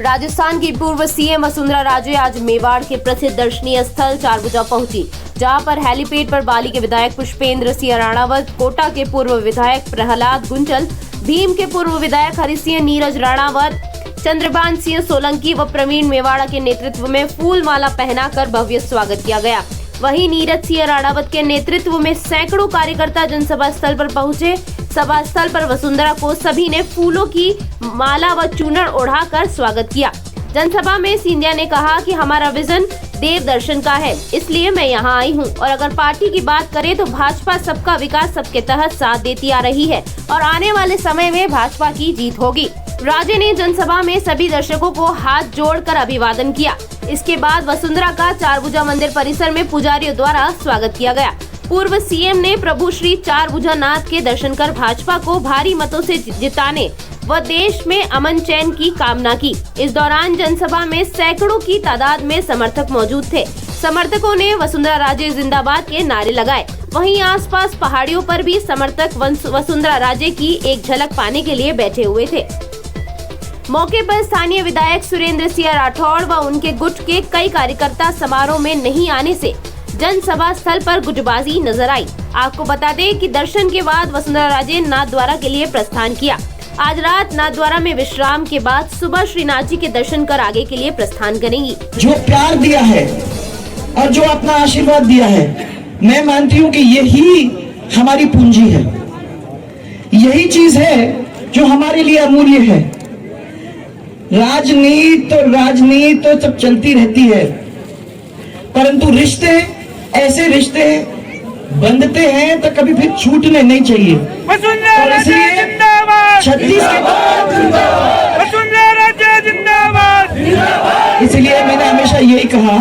राजस्थान की पूर्व सीएम वसुंधरा राजे आज मेवाड़ के प्रसिद्ध दर्शनीय स्थल चारभुजा पहुंची, जहां पर हेलीपैड पर बाली के विधायक पुष्पेंद्र सिंह राणावत, कोटा के पूर्व विधायक प्रहलाद गुंजल, भीम के पूर्व विधायक हरि सिंह नीरज राणावत, चंद्रभान सिंह सोलंकी व प्रवीण मेवाड़ा के नेतृत्व में फूल माला पहनाकर भव्य स्वागत किया गया। वहीं नीरज सिंह राणावत के नेतृत्व में सैकड़ों कार्यकर्ता जनसभा स्थल पर पहुंचे। सभा स्थल पर वसुंधरा को सभी ने फूलों की माला व चूनर ओढ़ाकर स्वागत किया। जनसभा में सिंधिया ने कहा कि हमारा विजन देव दर्शन का है, इसलिए मैं यहां आई हूं। और अगर पार्टी की बात करें तो भाजपा सबका विकास सबके तहत साथ देती आ रही है और आने वाले समय में भाजपा की जीत होगी। राजे ने जनसभा में सभी दर्शकों को हाथ जोड़कर अभिवादन किया। इसके बाद वसुंधरा का चारभुजा मंदिर परिसर में पुजारियों द्वारा स्वागत किया गया। पूर्व सीएम ने प्रभु श्री चारभुजानाथ के दर्शन कर भाजपा को भारी मतों से जिताने व देश में अमन चैन की कामना की। इस दौरान जनसभा में सैकड़ों की तादाद में समर्थक मौजूद थे। समर्थकों ने वसुंधरा राजे जिंदाबाद के नारे लगाए। वहीं आसपास पहाड़ियों पर भी समर्थक वसुंधरा राजे की एक झलक पाने के लिए बैठे हुए थे। मौके पर स्थानीय विधायक सुरेंद्र सिंह राठौड़ व उनके गुट के कई कार्यकर्ता समारोह में नहीं आने से जनसभा स्थल पर गुटबाजी नजर आई। आपको बता दें कि दर्शन के बाद वसुंधरा राजे नाथद्वारा के लिए प्रस्थान किया। आज रात नाथद्वारा में विश्राम के बाद सुबह श्रीनाथ जी के दर्शन कर आगे के लिए प्रस्थान करेंगी। जो प्यार दिया है और जो अपना आशीर्वाद दिया है, मैं मानती हूँ कि यही हमारी पूंजी है, यही चीज है जो हमारे लिए अमूल्य है। राजनीति तो सब चलती रहती है, परंतु रिश्ते, ऐसे रिश्ते बंधते हैं तो कभी फिर छूटने नहीं चाहिए। और इसलिए 36 के बाद इसलिए मैंने हमेशा यही कहा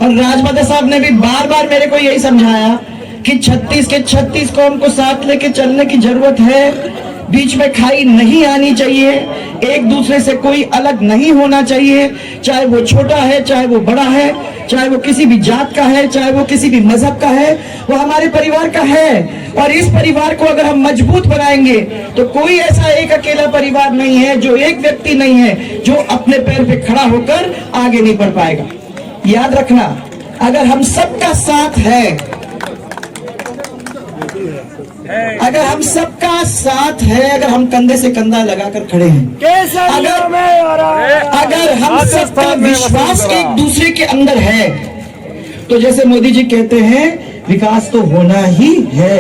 और राजमाता साहब ने भी बार बार मेरे को यही समझाया कि 36 के 36 कौम को साथ लेके चलने की जरूरत है। बीच में खाई नहीं आनी चाहिए, एक दूसरे से कोई अलग नहीं होना चाहिए, चाहे वो छोटा है, चाहे वो बड़ा है, चाहे वो किसी भी जात का है, चाहे वो किसी भी मजहब का है, वो हमारे परिवार का है। और इस परिवार को अगर हम मजबूत बनाएंगे तो कोई ऐसा एक अकेला परिवार नहीं है, जो एक व्यक्ति नहीं है जो अपने पैर पे खड़ा होकर आगे नहीं बढ़ पाएगा। याद रखना, अगर हम सबका साथ है, अगर हम सबका साथ है, अगर हम कंधे से कंधा लगाकर खड़े हैं, अगर हम सबका विश्वास एक दूसरे के अंदर है, तो जैसे मोदी जी कहते हैं विकास तो होना ही है।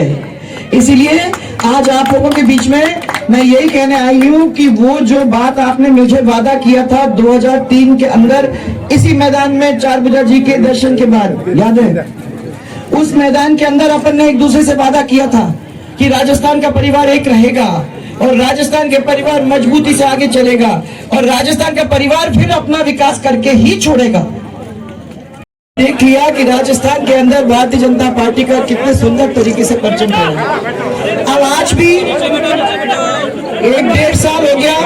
इसीलिए आज आप लोगों के बीच में मैं यही कहने आई हूँ कि वो जो बात आपने मुझे वादा किया था 2003 के अंदर इसी मैदान में चारभुजा जी के दर्शन के बाद, याद है? उस मैदान के अंदर अपन ने एक दूसरे से वादा किया था कि राजस्थान का परिवार एक रहेगा और राजस्थान के परिवार मजबूती से आगे चलेगा और राजस्थान का परिवार फिर अपना विकास करके ही छोड़ेगा। देख लिया कि राजस्थान के अंदर भारतीय जनता पार्टी का कितने सुंदर तरीके से परचम फहरा। अब आज भी 1-1.5 साल हो गया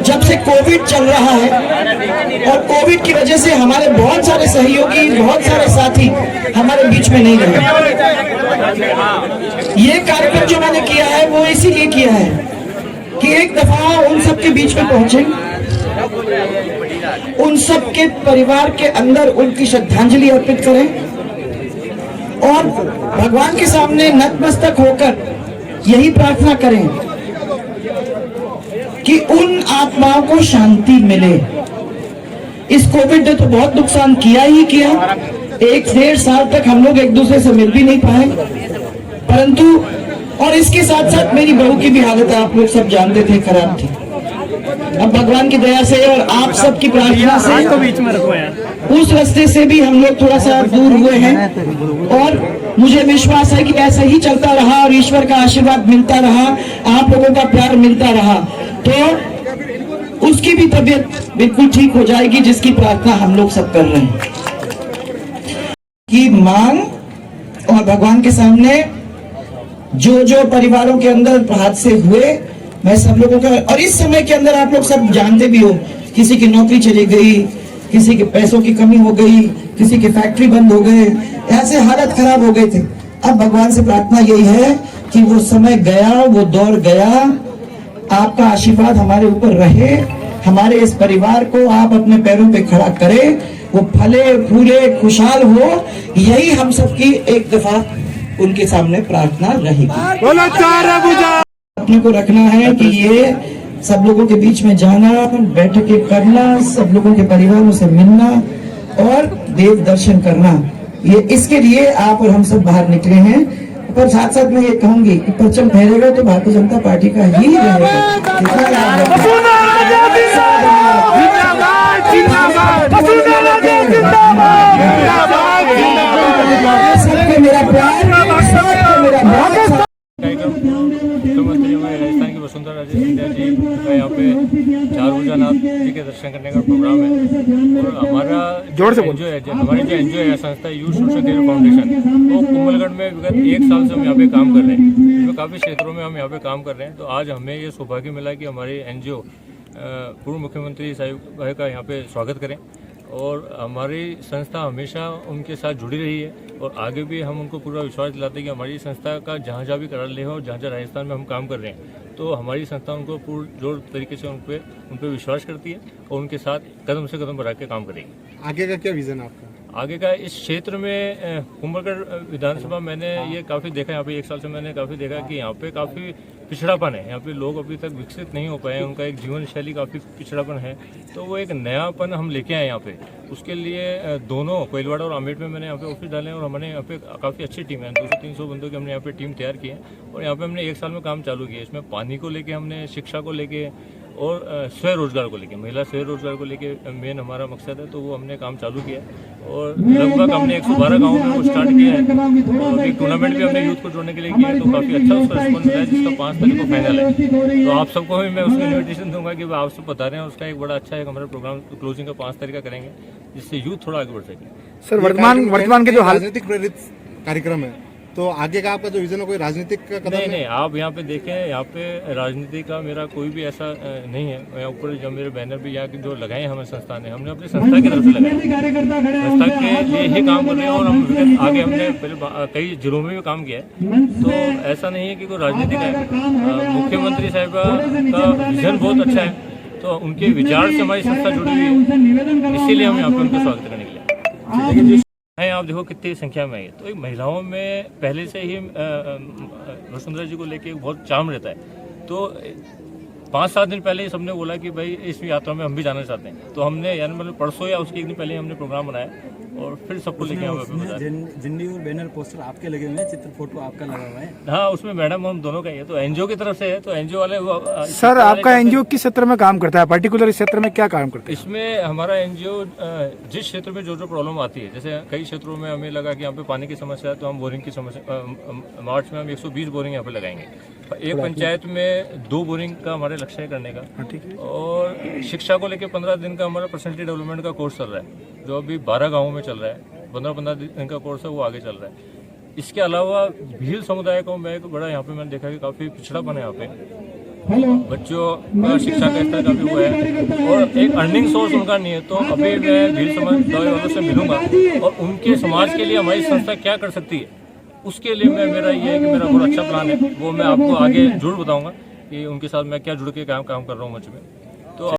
जब से कोविड चल रहा है और कोविड की वजह से हमारे बहुत सारे सहयोगी, बहुत सारे साथी हमारे बीच में नहीं रहे। ये कार्यक्रम जो मैंने किया है वो इसीलिए किया है कि एक दफा उन सबके बीच में पहुंचे, उन सबके परिवार के अंदर उनकी श्रद्धांजलि अर्पित करें और भगवान के सामने नतमस्तक होकर यही प्रार्थना करें कि उन आत्माओं को शांति मिले। इस कोविड ने तो बहुत नुकसान किया ही किया। 1-1.5 साल तक हम लोग एक दूसरे से मिल भी नहीं पाए, परंतु और इसके साथ साथ मेरी बहू की भी हालत आप लोग सब जानते थे, खराब थी। अब भगवान की दया से और आप सबकी प्रार्थना से उस रास्ते से भी हम लोग थोड़ा सा दूर हुए हैं और मुझे विश्वास है कि ऐसा ही चलता रहा और ईश्वर का आशीर्वाद मिलता रहा, आप लोगों का प्यार मिलता रहा तो उसकी भी तबीयत बिल्कुल ठीक हो जाएगी, जिसकी प्रार्थना हम लोग सब कर रहे हैं। कि मांग और भगवान के सामने जो परिवारों के अंदर हादसे हुए, मैं सब लोगों का, और इस समय के अंदर आप लोग सब जानते भी हो, किसी की नौकरी चली गई, किसी के पैसों की कमी हो गई, किसी की फैक्ट्री बंद हो गए, ऐसे हालत खराब हो गए थे। अब भगवान से प्रार्थना यही है कि वो समय गया, वो दौर गया, आपका आशीर्वाद हमारे ऊपर रहे, हमारे इस परिवार को आप अपने पैरों पे खड़ा करें, वो फले फूले खुशहाल हो, यही हम सबकी एक दफा उनके सामने प्रार्थना रहेगी। अपने को रखना है कि ये सब लोगों के बीच में जाना, बैठकें करना, सब लोगों के परिवारों से मिलना और देव दर्शन करना, ये इसके लिए आप और हम सब बाहर निकले हैं। पर साथ साथ मैं ये कहूंगी कि परचम फहरेगा तो भारतीय जनता पार्टी का ही रहेगा। सबको मेरा प्यार, सबको मेरा बहुत। मुख्यमंत्री हमारे राजस्थान की वसुंधरा राजे सिंधिया जी का यहाँ पे चारभुजानाथ जी के दर्शन करने का प्रोग्राम है। और हमारा एनजीओ है, हमारी जो एनजीओ है संस्था यूथ सोशल केयर फाउंडेशन, वो कुंभलगढ़ में विगत 1 साल से हम यहाँ पे काम कर रहे हैं। इसमें काफ़ी क्षेत्रों में हम यहाँ पे काम कर रहे हैं। तो आज हमें ये सौभाग्य मिला कि हमारी एनजीओ पूर्व मुख्यमंत्री साहिब भाई का यहाँ पे स्वागत करें। और हमारी संस्था हमेशा उनके साथ जुड़ी रही है और आगे भी हम उनको पूरा विश्वास दिलाते हैं कि हमारी संस्था का जहाँ जहाँ भी करार ले हो, जहाँ जहाँ राजस्थान में हम काम कर रहे हैं, तो हमारी संस्था उनको पूर्ण जोर तरीके से उन पे विश्वास करती है और उनके साथ कदम से कदम बढ़ा के काम करेगी। आगे का क्या विजन है आपका? आगे का इस क्षेत्र में कुंभलगढ़ विधानसभा मैंने ये काफ़ी देखा, यहाँ पे 1 साल से मैंने काफ़ी देखा कि यहाँ पे काफ़ी पिछड़ापन है। यहाँ पे लोग अभी तक विकसित नहीं हो पाए, उनका एक जीवन शैली काफ़ी पिछड़ापन है। तो वो एक नयापन हम लेके आए यहाँ पे। उसके लिए दोनों कोइलवाड़ा और आमेठ में मैंने यहाँ पे ऑफिस डाले हैं और हमारे यहाँ पे काफ़ी अच्छी टीम है, 200-300 बंदों की हमने यहाँ पे टीम तैयार की है और यहाँ पे हमने 1 साल में काम चालू किया। इसमें पानी को लेके हमने, शिक्षा को लेके और स्वरोजगार को लेके, महिला स्वरोजगार को लेके मेन हमारा मकसद है। तो वो हमने काम चालू किया और लगभग हमने 112 गाँव में वो स्टार्ट किया है और एक टूर्नामेंट भी हमने यूथ को जोड़ने के लिए किया है। तो काफ़ी अच्छा उसका रिस्पॉन्स मिला है, जिसका 5 तारीख को फाइनल है। तो आप सबको भी मैं उसमें इन्विटेशन दूंगा कि आप सब बता रहे हैं। उसका एक बड़ा अच्छा है हमारा प्रोग्राम क्लोजिंग का 5 तारीख का करेंगे, जिससे यूथ थोड़ा आगे बढ़ सके। सर, वर्तमान के जो राजनीतिक प्रेरित कार्यक्रम है, तो आगे का आपका जो विजन है, कोई राजनीतिक का कदम नहीं, आप यहाँ पे देखें, यहाँ पे राजनीति का मेरा कोई भी ऐसा नहीं है। यहाँ ऊपर जो मेरे बैनर भी यहाँ जो लगाए हैं हमारे संस्था ने, हमने अपनी संस्था की तरफ से लगाए, संस्था के लिए ही काम कर रहे हैं और हम आगे हमने पहले कई जिलों में भी काम किया है। तो ऐसा नहीं है कि कोई राजनीति का। मुख्यमंत्री साहिबा का विजन बहुत अच्छा है, तो उनके विचार से हमारी संस्था जुड़ी हुई है, इसीलिए हम यहाँ पे उनका स्वागत करने के लिए है। आप देखो कितनी संख्या में है। तो एक महिलाओं में पहले से ही वसुंधरा जी को लेके बहुत चार्म रहता है। तो 5-7 दिन पहले ही सबने बोला कि भाई इस यात्रा में हम भी जाना चाहते हैं। तो हमने यानी मतलब परसों या उसके 1 दिन पहले ही हमने प्रोग्राम बनाया और फिर सबको लेके झंडी और बैनर पोस्टर आपके लगे हुए हैं, चित्र फोटो आपका लगा हुआ है। हाँ, उसमें मैडम हम दोनों का ही है। तो एनजीओ की तरफ से है, तो एनजीओ वाले सर, आपका एनजीओ किस क्षेत्र में काम करता है? पर्टिकुलर इस क्षेत्र में क्या काम करता है? इसमें हमारा एनजीओ जिस क्षेत्र में जो प्रॉब्लम आती है, जैसे कई क्षेत्रों में हमें लगा कि यहाँ पे पानी की समस्या है, तो हम बोरिंग की समस्या, मार्च में हम 120 बोरिंग यहाँ पे लगाएंगे। एक पंचायत में 2 बोरिंग का हमारे लक्ष्य है करने का। और शिक्षा को लेकर 15 दिन का हमारा पर्सनैलिटी डेवलपमेंट का कोर्स चल रहा है, जो अभी 12 गाँवों में चल रहा है। 15-15 दिन का कोर्स है, वो आगे चल रहा है। इसके अलावा भील समुदाय को मैं एक बड़ा यहाँ पे मैंने देखा कि काफ़ी पिछड़ापन है यहाँ पे। बच्चों का शिक्षा का स्तर काफ़ी हुआ है और एक अर्निंग सोर्स उनका नहीं है। तो अभी मैं भील समुदाय वालों से मिलूंगा और उनके समाज के लिए हमारी संस्था क्या कर सकती है, उसके लिए मेरा ये है कि मेरा बहुत अच्छा प्लान है, वो मैं आपको आगे जरूर बताऊंगा कि उनके साथ मैं क्या जुड़ के काम कर रहा हूँ मंच में।